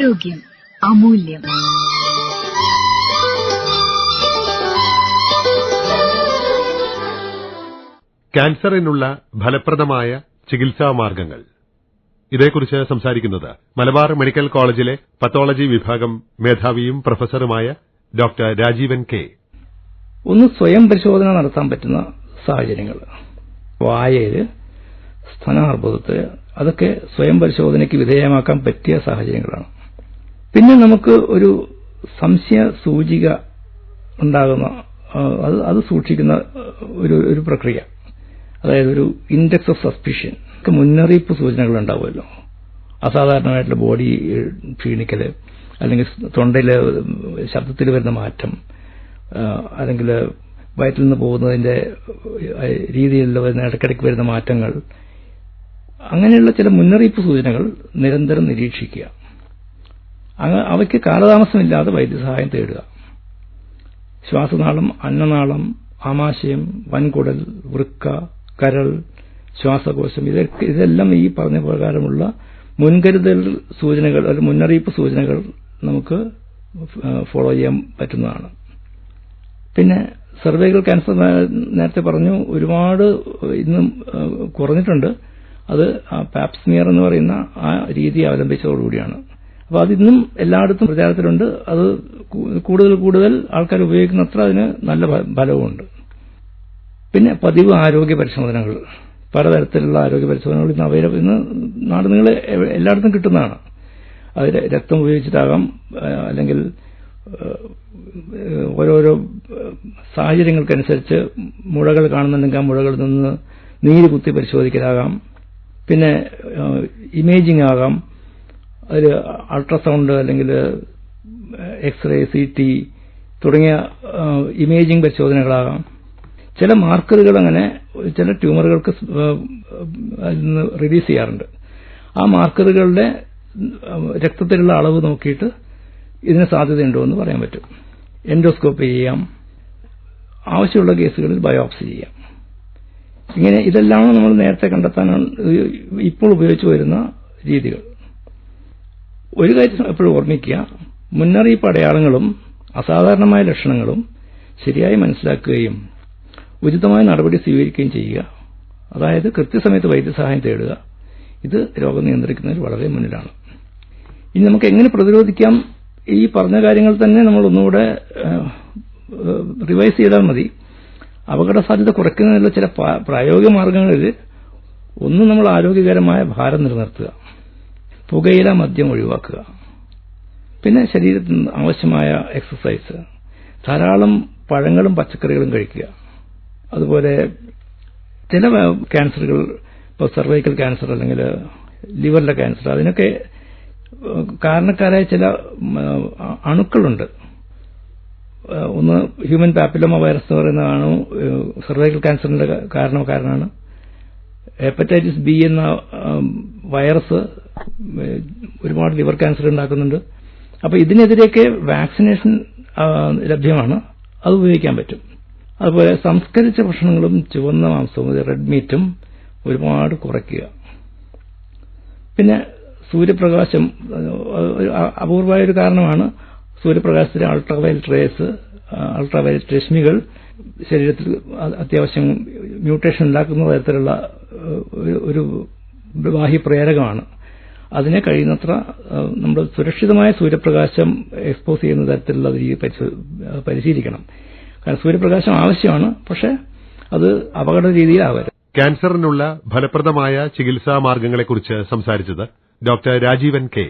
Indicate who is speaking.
Speaker 1: ആരോഗ്യം അമൂല്യം.
Speaker 2: ക്യാൻസറിനുള്ള ഫലപ്രദമായ ചികിത്സാ മാർഗങ്ങൾ. ഇതേക്കുറിച്ച് സംസാരിക്കുന്നത് മലബാർ മെഡിക്കൽ കോളേജിലെ പത്തോളജി വിഭാഗം മേധാവിയും പ്രൊഫസറുമായ ഡോക്ടർ രാജീവൻ കെ.
Speaker 3: ഒന്ന് സ്വയം പരിശോധന നടത്താൻ പറ്റുന്ന സാഹചര്യങ്ങൾ, വായയിൽ, സ്തനാർബുദത്തിൽ, അതൊക്കെ സ്വയം പരിശോധനയ്ക്ക് വിധേയമാക്കാൻ പറ്റിയ സാഹചര്യങ്ങളാണ്. പിന്നെ നമുക്ക് ഒരു സംശയ സൂചിക ഉണ്ടാകുന്ന അത് സൂക്ഷിക്കുന്ന ഒരു പ്രക്രിയ, അതായത് ഒരു ഇൻഡെക്സ് ഓഫ് സസ്പിഷൻ, മുന്നറിയിപ്പ് സൂചനകൾ ഉണ്ടാവുമല്ലോ. അസാധാരണമായിട്ടുള്ള ബോഡി ക്ഷീണിക്കല്, അല്ലെങ്കിൽ തൊണ്ടയിൽ ശബ്ദത്തിൽ വരുന്ന മാറ്റം, അല്ലെങ്കിൽ വയറ്റിൽ നിന്ന് പോകുന്നതിന്റെ രീതിയിലുള്ള ഇടയ്ക്കിടയ്ക്ക് വരുന്ന മാറ്റങ്ങൾ, അങ്ങനെയുള്ള ചില മുന്നറിയിപ്പ് സൂചനകൾ നിരന്തരം നിരീക്ഷിക്കുക. അവയ്ക്ക് കാലതാമസമില്ലാതെ വൈദ്യസഹായം തേടുക. ശ്വാസനാളം, അന്നനാളം, ആമാശയം, വൻകുടൽ, വൃക്ക, കരൾ, ശ്വാസകോശം, ഇതെല്ലാം ഈ പറഞ്ഞ പ്രകാരമുള്ള മുൻകരുതൽ സൂചനകൾ, മുന്നറിയിപ്പ് സൂചനകൾ നമുക്ക് ഫോളോ ചെയ്യാൻ പറ്റുന്നതാണ്. പിന്നെ സർവൈക്കൽ ക്യാൻസർ നേരത്തെ പറഞ്ഞു, ഒരുപാട് ഇന്നും കുറഞ്ഞിട്ടുണ്ട്. അത് പാപ്സ്മിയർ എന്ന് പറയുന്ന ആ രീതി അവലംബിച്ചതോടുകൂടിയാണ്. അപ്പോൾ അതിന്നും എല്ലായിടത്തും പ്രചാരത്തിലുണ്ട്. അത് കൂടുതൽ ആൾക്കാർ ഉപയോഗിക്കുന്നത്ര അതിന് നല്ല ഫലവുമുണ്ട്. പിന്നെ പതിവ് ആരോഗ്യ പരിശോധനകൾ, പലതരത്തിലുള്ള ആരോഗ്യ പരിശോധനകൾ ഇന്ന് നാടുനീളെ എല്ലായിടത്തും കിട്ടുന്നതാണ്. അത് രക്തം ഉപയോഗിച്ചിട്ടാകാം, അല്ലെങ്കിൽ ഓരോരോ സാഹചര്യങ്ങൾക്കനുസരിച്ച് മുഴകൾ കാണുന്നുണ്ടെങ്കിൽ ആ മുഴകളിൽ നിന്ന് നീര് കുത്തി പരിശോധിക്കലാകാം. പിന്നെ ഇമേജിംഗ് ആകാം, അതിൽ അൾട്രാസൗണ്ട് അല്ലെങ്കിൽ എക്സ്റേ, CT തുടങ്ങിയ ഇമേജിംഗ് പരിശോധനകളാകാം. ചില മാർക്കറുകൾ അങ്ങനെ ചില ട്യൂമറുകൾക്ക് അതിൽ നിന്ന് റിലീസ് ചെയ്യാറുണ്ട്. ആ മാർക്കറുകളുടെ രക്തത്തിലുള്ള അളവ് നോക്കിയിട്ട് ഇതിന് സാധ്യതയുണ്ടോ എന്ന് പറയാൻ പറ്റും. എൻഡോസ്കോപ്പി ചെയ്യാം, ആവശ്യമുള്ള കേസുകളിൽ ബയോപ്സി ചെയ്യാം. ഇങ്ങനെ ഇതെല്ലാം നമ്മൾ നേരത്തെ കണ്ടെത്താനാണ് ഇപ്പോൾ ഉപയോഗിച്ചു വരുന്ന രീതികൾ. ഒരു കാര്യം എപ്പോഴും ഓർമ്മിക്കുക, മുന്നറിയിപ്പ് അടയാളങ്ങളും അസാധാരണമായ ലക്ഷണങ്ങളും ശരിയായി മനസ്സിലാക്കുകയും ഉചിതമായ നടപടി സ്വീകരിക്കുകയും ചെയ്യുക. അതായത് കൃത്യസമയത്ത് വൈദ്യസഹായം തേടുക. ഇത് രോഗം നിയന്ത്രിക്കുന്നതിൽ വളരെ മുന്നിലാണ്. ഇനി നമുക്ക് എങ്ങനെ പ്രതിരോധിക്കാം? ഈ പറഞ്ഞ കാര്യങ്ങൾ തന്നെ നമ്മൾ ഒന്നുകൂടെ റിവൈസ് ചെയ്താൽ മതി. അപകട സാധ്യത കുറയ്ക്കുന്നതിനുള്ള ചില പ്രായോഗിക മാർഗങ്ങളിൽ ഒന്ന്, നമ്മൾ ആരോഗ്യകരമായ ഭാരം നിലനിർത്തുക, പുകയില, മദ്യം ഒഴിവാക്കുക. പിന്നെ ശരീരത്തിന് ആവശ്യമായ എക്സസൈസ്, ധാരാളം പഴങ്ങളും പച്ചക്കറികളും കഴിക്കുക. അതുപോലെ ചില ക്യാൻസറുകൾ, ഇപ്പോൾ സർവൈക്കൽ ക്യാൻസർ അല്ലെങ്കിൽ ലിവറിലെ ക്യാൻസർ, അതിനൊക്കെ കാരണക്കാരായ ചില അണുക്കളുണ്ട്. ഒന്ന് ഹ്യൂമൻ പാപ്പിലോമ വൈറസ് എന്ന് പറയുന്നതാണ് സർവൈക്കൽ ക്യാൻസറിന്റെ കാരണക്കാരനാണ്. ഹെപ്പറ്റൈറ്റിസ് B എന്ന വൈറസ് ഒരുപാട് ലിവർ ക്യാൻസർ ഉണ്ടാക്കുന്നുണ്ട്. അപ്പോൾ ഇതിനെതിരെയൊക്കെ വാക്സിനേഷൻ ലഭ്യമാണ്, അത് ഉപയോഗിക്കാൻ പറ്റും. അതുപോലെ സംസ്കരിച്ച ഭക്ഷണങ്ങളും ചുവന്ന മാംസവും, റെഡ് മീറ്റും ഒരുപാട് കുറയ്ക്കുക. പിന്നെ സൂര്യപ്രകാശം അപൂർവമായ ഒരു കാരണമാണ്. സൂര്യപ്രകാശത്തിലെ അൾട്രാവയലറ്റ് രശ്മികൾ ശരീരത്തിൽ അത്യാവശ്യം മ്യൂട്ടേഷൻ ഉണ്ടാക്കുന്ന തരത്തിലുള്ള ഒരു ബാഹ്യ പ്രേരകമാണ്. അതിനെ കഴിയുന്നത്ര നമ്മൾ സുരക്ഷിതമായ സൂര്യപ്രകാശം എക്സ്പോസ് ചെയ്യുന്ന തരത്തിലുള്ള രീതി പരിശീലിക്കണം. കാരണം സൂര്യപ്രകാശം ആവശ്യമാണ്, പക്ഷെ അത് അപകട രീതിയിലാവരുത്.
Speaker 2: ക്യാൻസറിനുള്ള ഫലപ്രദമായ ചികിത്സാ മാർഗങ്ങളെക്കുറിച്ച് സംസാരിച്ചത് ഡോക്ടർ രാജീവൻ കെ.